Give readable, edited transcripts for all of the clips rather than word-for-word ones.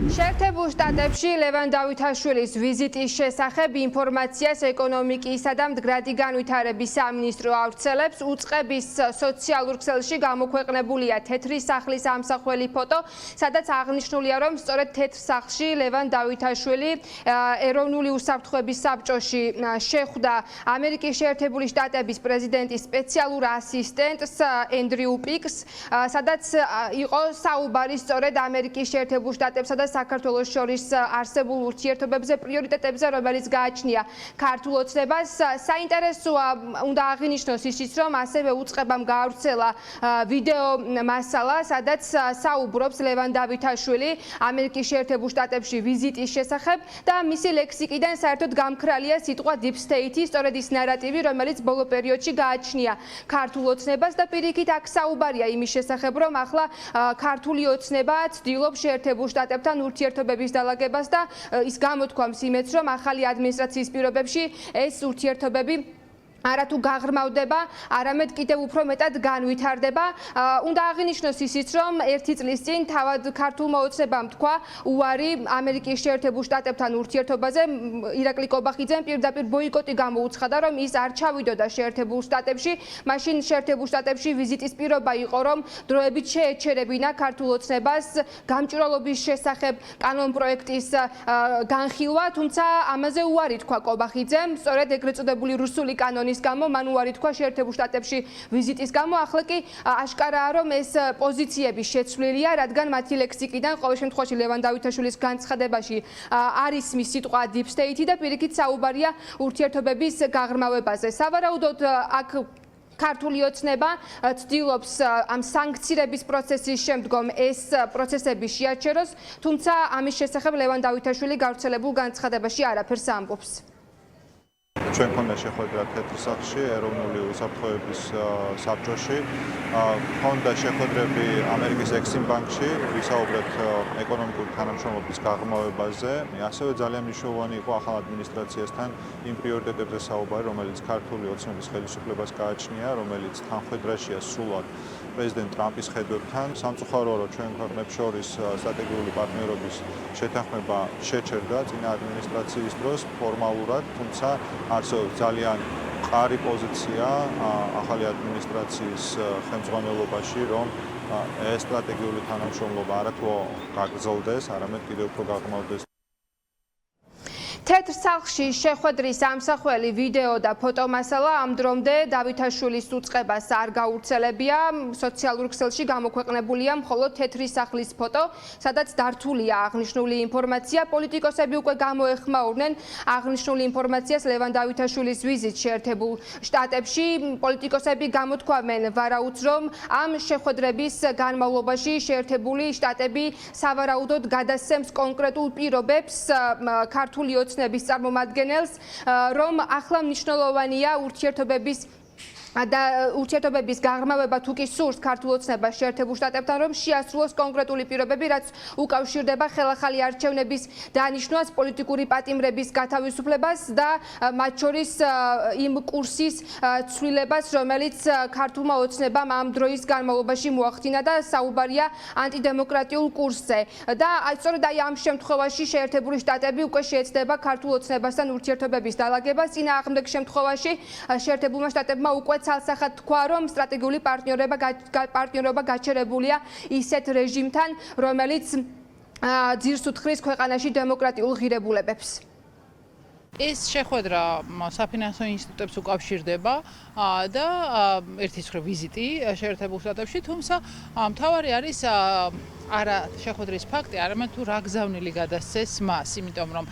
შეერთებულ შტატებში ლევან დავითაშვილის ვიზიტის შესახებ ინფორმაციას ეკონომიკისა და მდგრადი განვითარების სამინისტრო ავრცელებს. უწყების სოციალურ ქსელში გამოქვეყნებულია თეთრი სახლის ამსახველი ფოტო, სადაც აღნიშნულია, რომ სწორედ თეთრ სახლში ლევან დავითაშვილი ეროვნული უსაფრთხოების საბჭოში შეხვდა ამერიკის შეერთებული შტატების პრეზიდენტის სპეციალურ ასისტენტს ენდრიუ პიკს, სადაც იყო საუბარი სწორედ ამერიკის შეერთებულ შტატებსა და საქართველოს შორის არსებულ ურთიერთობებზე, პრიორიტეტებზე, რომელიც გააჩნია ქართულ ოცნებას. საინტერესოა, უნდა აღინიშნოს ისიც, რომ ასევე უწყებამ გაავრცელა ვიდეო მასალა, სადაც საუბრობს ლევან დავითაშვილი ამერიკის შეერთებულ შტატებში ვიზიტის შესახებ და მისი ლექსიკიდან საერთოდ გამქრალია სიტყვა deep state-ი, სწორედ ის ნარატივი, რომელიც ბოლო პერიოდში გააჩნია ქართულ ოცნებას და პირიქით აქ საუბარია იმის შესახებ, რომ ახლა ქართული ოცნება ცდილობს შეერთებულ შტატებთან ურთიერთობების დალაგებას და ის გამოთქვამს იმედს, რომ ახალი ადმინისტრაციის პირობებში ეს ურთიერთობები არათუ გაღრმავდება, არამედ კიდევ უფრო მეტად განვითარდება. უნდა აღინიშნოს ისიც, რომ ერთი წლის წინ თავად ქართულმა ოცნებამ თქვა უარი ამერიკის შეერთებულ შტატებთან ურთიერთობაზე. ირაკლი კობახიძემ პირდაპირ ბოიკოტი გამოუცხადა, რომ ის არ ჩავიდოდა შეერთებულ შტატებში. მაშინ შეერთებულ შტატებში ვიზიტის პირობა იყო, რომ დროებით შეეჩერებინა ქართულ ოცნებას გამჭვირვალობის შესახებ კანონპროექტის განხილვა, თუმცა ამაზე უარი თქვა კობახიძემ, სწორედ ეგრეთ წოდებული რუსული კანონის გამო მან უარი თქვა შეერთებულ შტატებში ვიზიტის გამო. ახლა კი აშკარაა, რომ ეს პოზიციები შეცვლილია, რადგან მათი ლექსიკიდან ყოველ შემთხვევაში ლევან დავითაშვილის განცხადებაში არის მის სიტყვა deep state-ი და პირიქით საუბარია ურთიერთობების გაღრმავებაზე. სავარაუდოდ აქ ქართული ოცნება ცდილობს ამ სანქცირების პროცესის შემდგომ ეს პროცესები შეაჩეროს, თუმცა ამის შესახებ ლევან დავითაშვილი გავრცელებულ განცხადებაში არაფერს ამბობს. ჩვენ ქონდა შეხვედრა თეთრ სახლში, ეროვნული უსაფრთხოების საბჭოში. ქონდა შეხვედრები ამერიკის ექსიმ ბანკში, ვისაუბრებთ ეკონომიკური თანამშრომლობის გაღრმავებაზე. ასევე ძალიან მნიშვნელოვანი იყო ახალ ადმინისტრაციასთან იმ პრიორიტეტებზე საუბარი, რომელიც ქართული ოცნების ხელისუფლებას გააჩნია, რომელიც თანხმდრაშია სრულად პრეზიდენტ ტრამპის ხედვებთან. სამწუხაროა, რომ ჩვენ ქვეყნებს შორის სტრატეგიული პარტნიორობის შეთანხმება შეჩერდა წინა ადმინისტრაციის დროს ფორმალურად, თუმცა არსებობს ძალიან მყარი პოზიცია ახალი ადმინისტრაციის ხელმძღვანელობაში, რომ ეს სტრატეგიული თანამშრომლობა არათუ გაგრძელდეს, არამედ კიდევ უფრო გაღრმავდეს. თეთრ სახლში შეხვედრის ამსახველი ვიდეო და ფოტომასალა ამ დრომდე დავითაშვილის უწყებას არ გაავრცელებია. სოციალურ ქსელში გამოქვეყნებულია მხოლოდ თეთრი სახლის ფოტო, სადაც დართულია აღნიშნული ინფორმაცია. პოლიტიკოსები უკვე გამოეხმაურნენ აღნიშნული ინფორმაციას ლევან დავითაშვილის ვიზიტს შეერთებულ შტატებში. პოლიტიკოსები გამოთქვამენ ვარაუდს, რომ ამ შეხვედრების განმავლობაში შეერთებული შტატები სავარაუდოდ გადასცემს კონკრეტულ პირობებს ქართული ოცნების წარმომადგენელს, რომ ახლა მნიშვნელოვანია ურთიერთობების გაღრმავება თუ კი სურს ქართულ ოცნებას შეერთებულ შტატებთან, რომ შეასრულოს კონკრეტული პირობები, რაც უკავშირდება ხელახალი არჩევნების დანიშვნას, პოლიტიკური პატიმრების გათავისუფლებას და მათ შორის იმ კურსის ცვლილებას, რომელიც ქართულმა ოცნებამ ამ დროის განმავლობაში მოახდინა და საუბარია ანტიდემოკრატიულ კურსზე. და სწორედ ამ შემთხვევაში შეერთებული შტატები უკვე შეეცდება ქართულ ოცნებასთან ურთიერთობების დალაგებას. წინააღმდეგ შემთხვევაში შეერთებულმა შტატებმა უკვე ცალსახად თქვა, რომ სტრატეგიული პარტნიორობა გაჩერებულია ისეთ რეჟიმთან, რომელიც ძირს უთხრის ქვეყანაში დემოკრატიულ ღირებულებებს. ეს შეხვედრა საფინანსო ინსტიტუტებს უკავშირდება და ერთის მხრივ ვიზიტი შეერთებულ შტატებში, თუმცა მთავარი არის არა შეხვედრის ფაქტი, არამედ თუ რა გზავნილი გადასცეს მას, იმიტომ რომ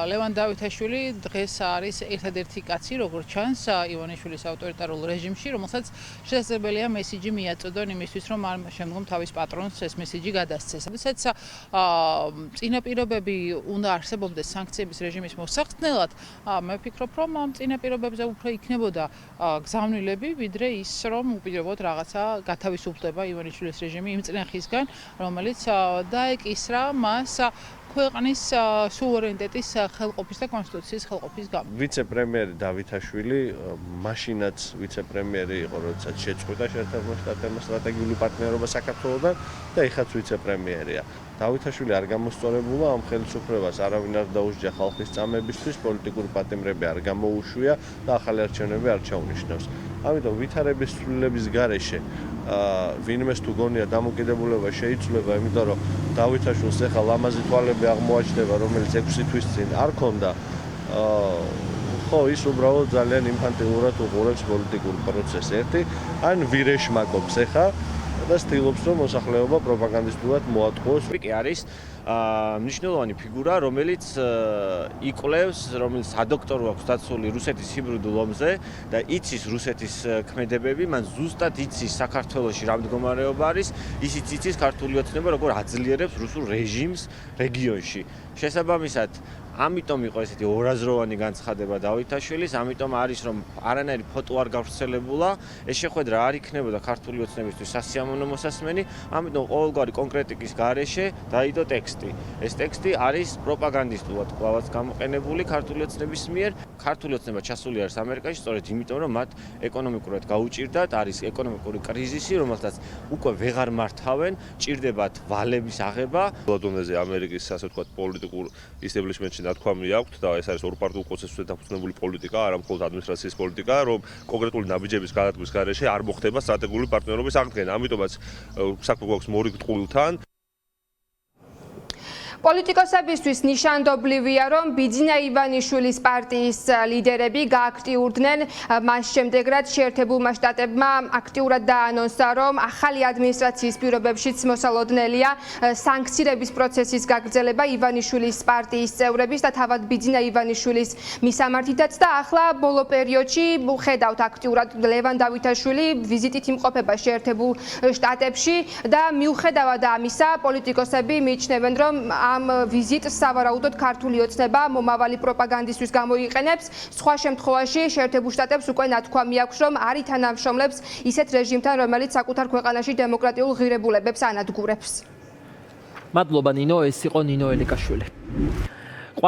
ლევან დავითაშვილი დღეს არის ერთადერთი კაცი, როგორც ჩანს ივანიშვილის ავტორიტარულ რეჟიმში, რომელსაც შესაძლებელია მესიჯი მიაწოდონ იმისთვის, რომ ამ შემდგომ თავის პატრონს ეს მესიჯი გადასცეს. როდესაც წინა პირობები უნდა არსებობდეს სანქციების რეჟიმის მოსახსნელად, მე ვფიქრობ, რომ ამ წინა პირობებზე უფრო იქნებოდა გზავნილები, ვიდრე ის, რომ უპირობოდ რაღაცა გათავისუფლდება ივანიშვილის რეჟიმი იმ წინახისგან, რომელიც დაეკისრა მას ქვეყნის სუვერენიტეტის ხელყოფის და კონსტიტუციის ხელყოფის გამო. ვიცე-პრემიერი დავითაშვილი მაშინაც ვიცე-პრემიერი იყო, როდესაც შეწყვიტა შეერთებულ შტატებმა სტრატეგიული პარტნიორობა საქართველოსთან და ეხაც ვიცე-პრემიერია. დავითაშვილი არ გამოსწორებულა ამ ხელისუფლებას არავინ არ დაუსჯა ხალხის წამებისთვის, პოლიტიკური პატიმრები არ გამოუშვია და ახალი არჩევნები არ ჩაუნიშნავს. ამიტომ ვითარების ცვლილების გარეშე ვინმეს თუ გონია დამოკიდებულება შეიცვლება, იმიტომ რომ დავითაშვილს ახლა ლამაზი თვალები აღმოაჩნდება, რომელიც 6 თვის წინ არ ქონდა. ხო, ის უბრალოდ ძალიან ინფანტილურად უყურებს პოლიტიკურ პროცესს. ერთი, ან ვირეშმაკობს ახლა და ცდილობს რომ მოსახლეობა პროპაგანდისტულად მოატყუოს. კი არის მნიშვნელოვანი ფიგურა, რომელიც იკვლევს, რომელიც ადოქტორო აქვს დაცული რუსეთის ჰიბრიდულ ომზე და იცის რუსეთის ქმედებები, მან ზუსტად იცის საქართველოში რა მდგომარეობა არის, ისიც იცის ქართული ოცნება როგორ აძლიერებს რუსულ რეჟიმს რეგიონში. შესაბამისად, ამიტომ იყო ესეთი ორაზროვანი განცხადება დავითაშვილის, ამიტომ არის რომ არანაირი ფოტო არ გავრცელებულა, ეს შეხვედრა არ იქნებოდა ქართული ოცნებისთვის სასიამოვნო მოსასმენი, ამიტომ ყოველგვარი კონკრეტიკის გარეშე დაიდო ტექსტი. ეს ტექსტი არის პროპაგანდისტულად კვლავაც გამოყენებული ქართული ოცნების მიერ. ქართული ოცნება ჩასული არის ამერიკაში, სწორედ იმიტომ რომ მათ ეკონომიკურად გაუჭირდათ, არის ეკონომიკური კრიზისი, რომელსაც უკვე ვეღარ მართავენ, ჭირდებათ ვალების აღება. ლონდონზე ამერიკის ასე ვთქვათ პოლიტიკურ ისტაბლიშმენტში ნათქვამი აქვს და ეს არის ორპარტიულ პროცესზე დაფუძნებული პოლიტიკა, არა მხოლოდ ადმინისტრაციის პოლიტიკა, რომ კონკრეტული ნაბიჯების გადადგმის გარეშე არ მოხდება სტრატეგიული პარტნიორობის აღდგენა. ამიტომაც საქმე გვაქვს მორიგ ტყუილთან. პოლიტიკოსებისთვის ნიშანდობლივია, რომ ბიძინა ივანიშვილის პარტიის ლიდერები გააქტიურდნენ მას შემდეგ, რაც შეერთებულმა შტატებმა აქტიურად დაანონსა, რომ ახალი ადმინისტრაციის პირობებშიც მოსალოდნელია სანქციების პროცესის გაგრძელება ივანიშვილის პარტიის წევრების და თავად ბიძინა ივანიშვილის მისამართითაც და ახლა ბოლო პერიოდში ხედავთ აქტიურად ლევან დავითაშვილი ვიზიტით იმყოფება შეერთებულ შტატებში და მიუხედავად ამისა პოლიტიკოსები მიიჩნევენ, რომ ამ ვიზიტს სავარაუდოდ ქართული ოცნება მომავალი პროპაგანდისთვის გამოიყენებს. სხვა შემთხვევაში შეერთებულ შტატებს უკვე ნათქვამი აქვს, რომ არ ითანამშრომლებს ისეთ რეჟიმთან, რომელიც საკუთარ ქვეყანაში დემოკრატიულ ღირებულებებს ანადგურებს. მადლობა ნინო, ეს იყო ნინო ელიკაშვილი.